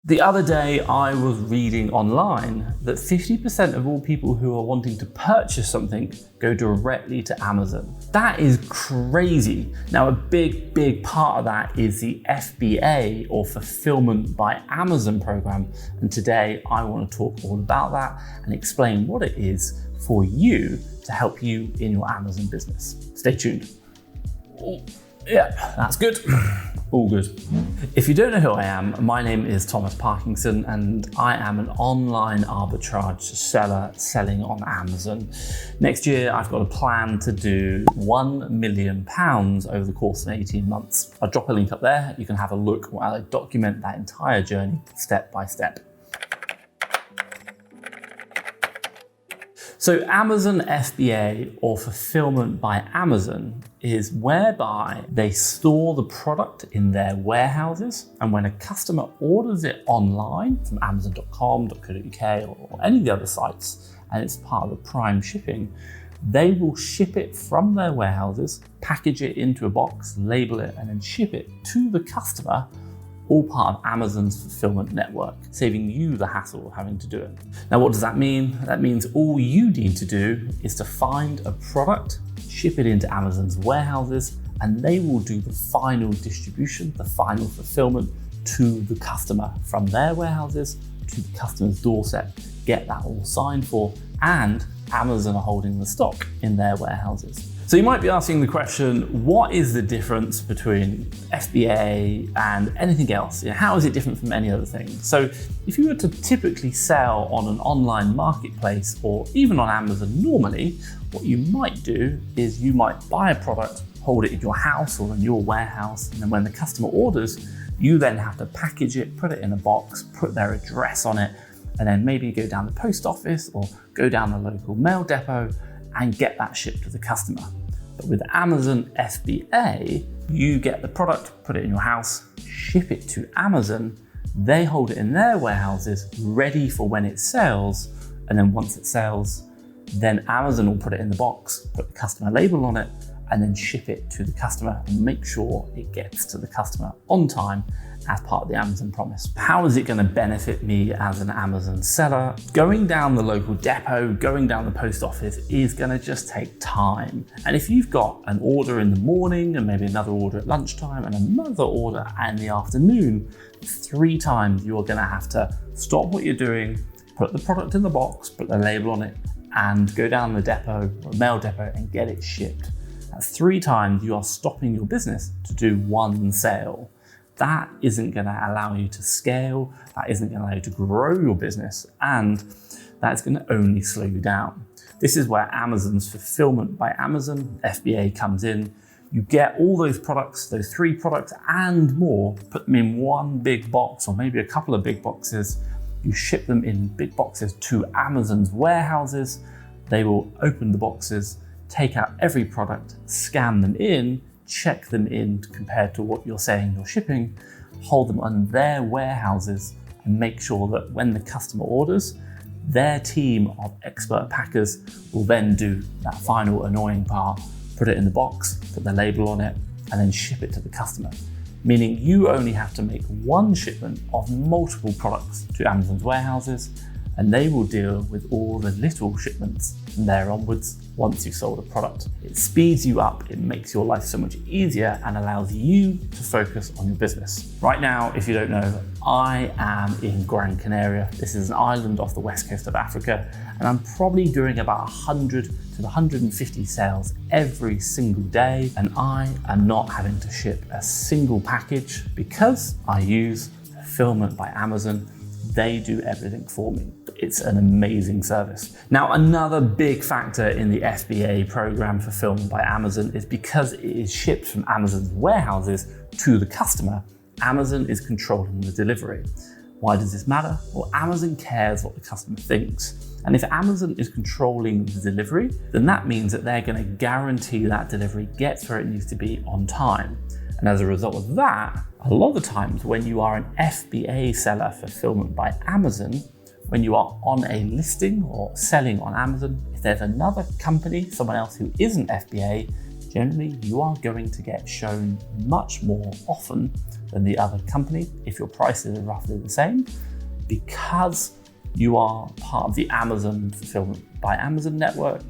The other day, I was reading online that 50% of all people who are wanting to purchase something go directly to Amazon. That is crazy. Now, a big part of that is the FBA, or Fulfillment by Amazon program. And today I want to talk all about that and explain what it is for you to help you in your Amazon business. Stay tuned. Yeah, that's good. All good. If you don't know who I am, my name is Thomas Parkinson and I am an online arbitrage seller selling on Amazon. Next year, I've got a plan to do £1 million over the course of 18 months. I'll drop a link up there. You can have a look while I document that entire journey step by step. So Amazon FBA, or Fulfillment by Amazon, is whereby they store the product in their warehouses, and when a customer orders it online from amazon.com.co.uk or any of the other sites, and it's part of the Prime shipping, they will ship it from their warehouses, package it into a box, label it, and then ship it to the customer, all part of Amazon's fulfillment network, saving you the hassle of having to do it. Now, what does that mean? That means all you need to do is to find a product, ship it into Amazon's warehouses, and they will do the final distribution, the final fulfillment to the customer from their warehouses to the customer's doorstep, get that all signed for, and Amazon are holding the stock in their warehouses. So you might be asking the question, what is the difference between FBA and anything else? How is it different from any other thing? So if you were to typically sell on an online marketplace or even on Amazon normally, what you might do is you might buy a product, hold it in your house or in your warehouse, and then when the customer orders, you then have to package it, put it in a box, put their address on it, and then maybe go down the post office or go down the local mail depot and get that shipped to the customer. But with Amazon FBA, you get the product, put it in your house, ship it to Amazon, they hold it in their warehouses ready for when it sells, and then once it sells, then Amazon will put it in the box, put the customer label on it, and then ship it to the customer and make sure it gets to the customer on time as part of the Amazon promise. How is it going to benefit me as an Amazon seller? Going down the local depot, going down the post office is going to just take time. And if you've got an order in the morning and maybe another order at lunchtime and another order in the afternoon, 3 times you're going to have to stop what you're doing, put the product in the box, put the label on it, and go down the depot or mail depot and get it shipped. That's 3 times you are stopping your business to do one sale. That isn't going to allow you to scale, that isn't going to allow you to grow your business, and that's going to only slow you down. This is where Amazon's Fulfillment by Amazon, FBA, comes in. You get all those products, those 3 products and more, put them in one big box or maybe a couple of big boxes. You ship them in big boxes to Amazon's warehouses. They will open the boxes, take out every product, scan them in, check them in compared to what you're saying you're shipping, hold them on their warehouses, and make sure that when the customer orders, their team of expert packers will then do that final annoying part, put it in the box, put the label on it, and then ship it to the customer. Meaning you only have to make one shipment of multiple products to Amazon's warehouses, and they will deal with all the little shipments from there onwards once you've sold a product. It speeds you up, it makes your life so much easier and allows you to focus on your business. Right now, if you don't know, I am in Gran Canaria. This is an island off the west coast of Africa, and I'm probably doing about 100 to 150 sales every single day, and I am not having to ship a single package because I use Fulfillment by Amazon. They do everything for me. It's an amazing service. Now, another big factor in the FBA program, Fulfillment by Amazon, is because it is shipped from Amazon's warehouses to the customer, Amazon is controlling the delivery. Why does this matter? Well, Amazon cares what the customer thinks. And if Amazon is controlling the delivery, then that means that they're going to guarantee that delivery gets where it needs to be on time. And as a result of that, a lot of the times when you are an FBA seller, Fulfillment by Amazon, when you are on a listing or selling on Amazon, if there's another company, someone else who isn't FBA, generally you are going to get shown much more often than the other company if your prices are roughly the same. Because you are part of the Amazon Fulfillment by Amazon network,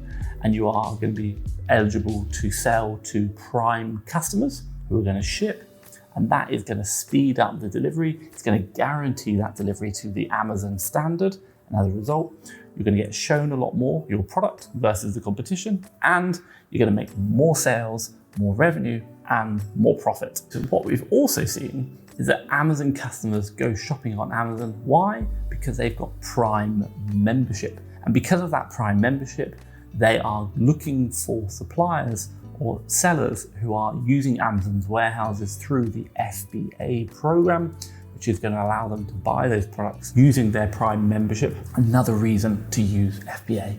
and you are going to be eligible to sell to prime customers who are going to ship, and that is going to speed up the delivery. It's going to guarantee that delivery to the Amazon standard, and as a result, you're going to get shown a lot more your product versus the competition, and you're going to make more sales, more revenue, and more profit. So what we've also seen is that Amazon customers go shopping on Amazon. Why? Because they've got Prime membership. And because of that Prime membership, they are looking for suppliers or sellers who are using Amazon's warehouses through the FBA program, which is going to allow them to buy those products using their Prime membership. Another reason to use FBA.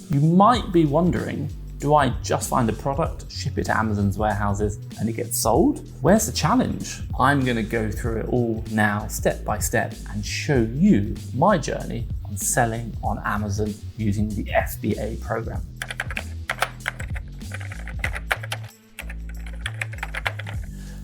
You might be wondering, do I just find a product, ship it to Amazon's warehouses, and it gets sold? Where's the challenge? I'm going to go through it all now, step by step, and show you my journey on selling on Amazon using the FBA program.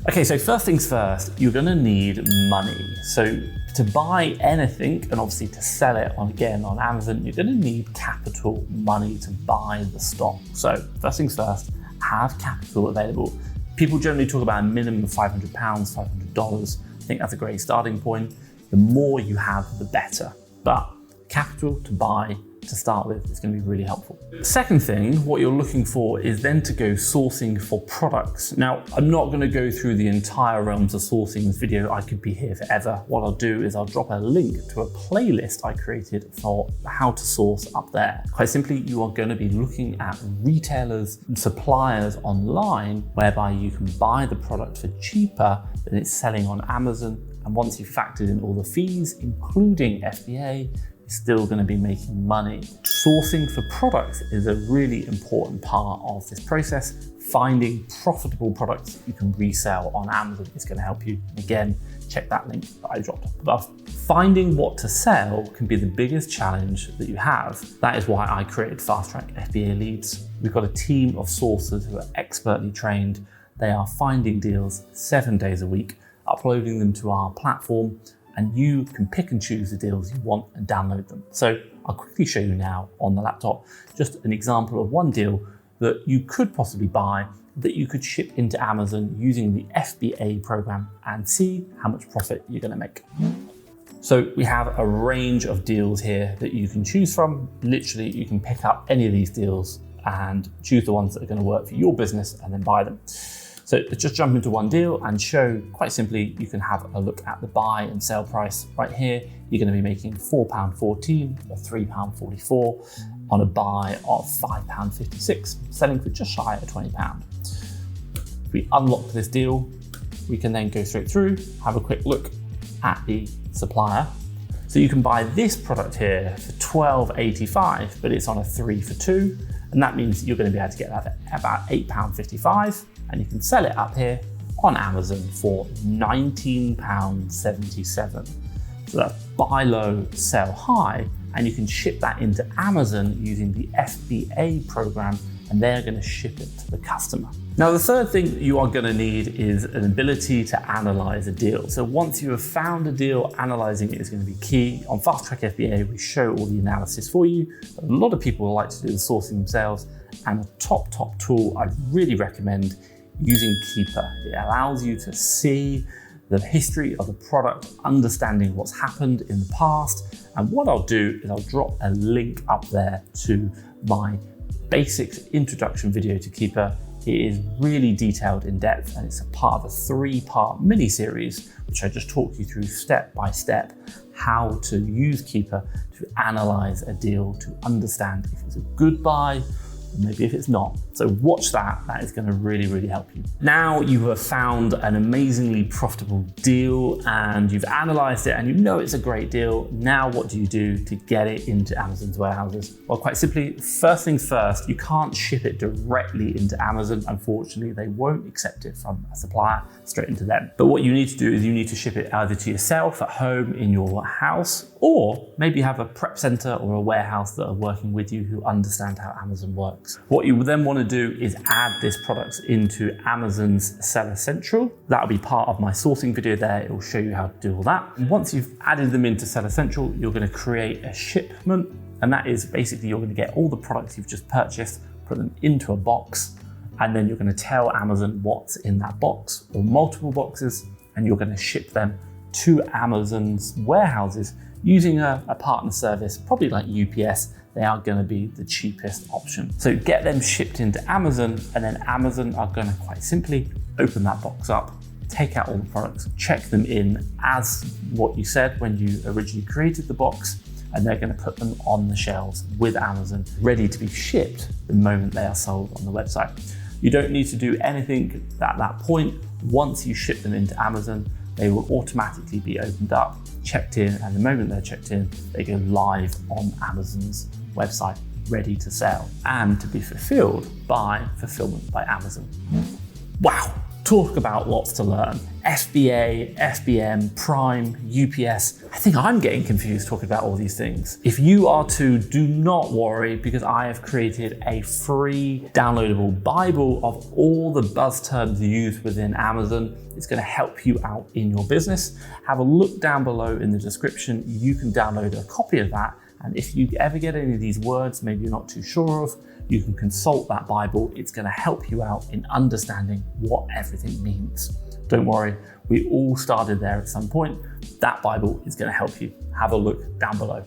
Okay, so first things first, you're going to need money. So to buy anything, and obviously to sell it on Amazon, you're going to need capital money to buy the stock. So first things first, have capital available. People generally talk about a minimum of £500, $500. I think that's a great starting point. The more you have, the better. But capital to buy to start with is going to be really helpful. Second thing, what you're looking for is then to go sourcing for products. Now, I'm not going to go through the entire realms of sourcing in this video. I could be here forever. What I'll do is I'll drop a link to a playlist I created for how to source up there. Quite simply, you are going to be looking at retailers and suppliers online whereby you can buy the product for cheaper than it's selling on Amazon. And once you've factored in all the fees, including FBA, still going to be making money. Sourcing for products is a really important part of this process. Finding profitable products that you can resell on Amazon is going to help you. Again, check that link that I dropped up above. Finding what to sell can be the biggest challenge that you have. That is why I created FastTrackFBA Leads. We've got a team of sourcers who are expertly trained. They are finding deals 7 days a week, uploading them to our platform, and you can pick and choose the deals you want and download them. So I'll quickly show you now on the laptop, just an example of one deal that you could possibly buy that you could ship into Amazon using the FBA program and see how much profit you're going to make. So we have a range of deals here that you can choose from. Literally, you can pick up any of these deals and choose the ones that are going to work for your business and then buy them. So let's just jump into one deal and show quite simply, you can have a look at the buy and sell price right here. You're going to be making £4.14 or £3.44 on a buy of £5.56, selling for just shy of £20. If we unlock this deal, we can then go straight through, have a quick look at the supplier. So you can buy this product here for £12.85, but it's on a 3 for 2. And that means you're going to be able to get that for about £8.55. And you can sell it up here on Amazon for £19.77. So that's buy low, sell high, and you can ship that into Amazon using the FBA program, and they're going to ship it to the customer. Now, the third thing you are going to need is an ability to analyze a deal. So once you have found a deal, analyzing it is going to be key. On FastTrackFBA, we show all the analysis for you. But a lot of people like to do the sourcing themselves, and a top tool I'd really recommend using Keeper. It allows you to see the history of the product, understanding what's happened in the past. And what I'll do is I'll drop a link up there to my basics introduction video to Keeper. It is really detailed in depth, and it's a part of a 3-part mini series, which I just talk you through step by step how to use Keeper to analyze a deal, to understand if it's a good buy, maybe if it's not. So watch that, that is going to really help you. Now you have found an amazingly profitable deal and you've analyzed it and you know it's a great deal. Now what do you do to get it into Amazon's warehouses? Well, quite simply, first things first, you can't ship it directly into Amazon. Unfortunately, they won't accept it from a supplier straight into them. But what you need to do is you need to ship it either to yourself at home in your house, or maybe have a prep center or a warehouse that are working with you who understand how Amazon works. products. What you then want to do is add this product into Amazon's Seller Central. That'll be part of my sourcing video there. It will show you how to do all that. And once you've added them into Seller Central, you're going to create a shipment. And that is basically you're going to get all the products you've just purchased, put them into a box, and then you're going to tell Amazon what's in that box or multiple boxes, and you're going to ship them to Amazon's warehouses using a partner service, probably like UPS. They are going to be the cheapest option. So get them shipped into Amazon, and then Amazon are going to quite simply open that box up, take out all the products, check them in as what you said when you originally created the box, and they're going to put them on the shelves with Amazon, ready to be shipped the moment they are sold on the website. You don't need to do anything at that point. Once you ship them into Amazon, they will automatically be opened up, checked in, and the moment they're checked in, they go live on Amazon's website, ready to sell and to be fulfilled by Fulfillment by Amazon. Wow, talk about lots to learn. FBA, FBM, Prime, UPS. I think I'm getting confused talking about all these things. If you are too, do not worry, because I have created a free downloadable Bible of all the buzz terms used within Amazon. It's going to help you out in your business. Have a look down below in the description. You can download a copy of that. And if you ever get any of these words, maybe you're not too sure of, you can consult that Bible. It's going to help you out in understanding what everything means. Don't worry, we all started there at some point. That Bible is going to help you. Have a look down below.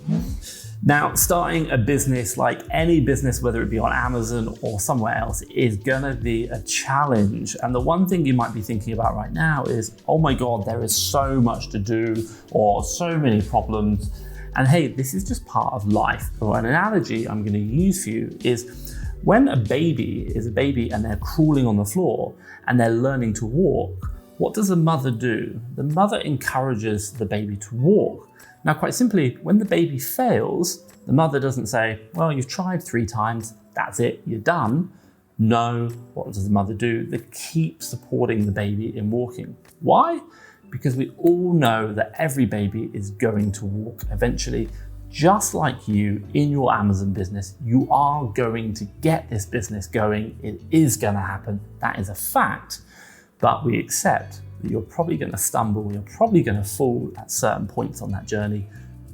Now, starting a business, like any business, whether it be on Amazon or somewhere else, is going to be a challenge. And the one thing you might be thinking about right now is, oh my God, there is so much to do or so many problems. And hey, this is just part of life. Or an analogy I'm going to use for you is when a baby is a baby and they're crawling on the floor and they're learning to walk, what does the mother do? The mother encourages the baby to walk. Now, quite simply, when the baby fails, the mother doesn't say, well, you've tried 3 times, that's it, you're done. No, what does the mother do? They keep supporting the baby in walking. Why? Because we all know that every baby is going to walk eventually. Just like you in your Amazon business, you are going to get this business going. It is going to happen. That is a fact. But we accept that you're probably going to stumble, you're probably going to fall at certain points on that journey.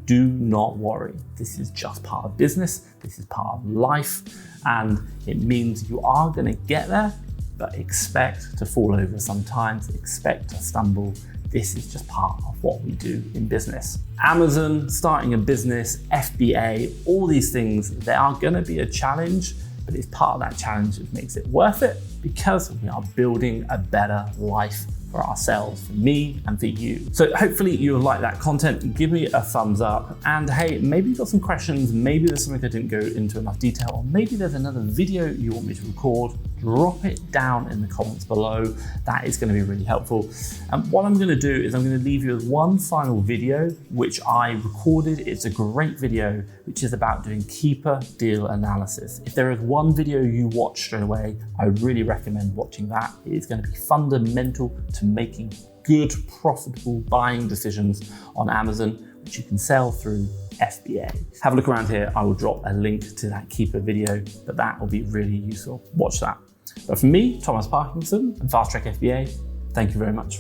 Do not worry. This is just part of business. This is part of life. And it means you are going to get there, but expect to fall over sometimes, expect to stumble. This is just part of what we do in business. Amazon, starting a business, FBA, all these things, they are going to be a challenge, but it's part of that challenge that makes it worth it, because we are building a better life for ourselves, for me and for you. So hopefully you'll like that content. Give me a thumbs up. And hey, maybe you've got some questions, maybe there's something I didn't go into enough detail, or maybe there's another video you want me to record. Drop it down in the comments below. That is going to be really helpful. And what I'm going to do is I'm going to leave you with one final video, which I recorded. It's a great video, which is about doing keeper deal analysis. If there is one video you watch straight away, I really recommend watching that. It is going to be fundamental to making good, profitable buying decisions on Amazon, which you can sell through FBA. Have a look around here. I will drop a link to that keeper video, but that will be really useful. Watch that. But from me, Thomas Parkinson and FastTrackFBA, thank you very much.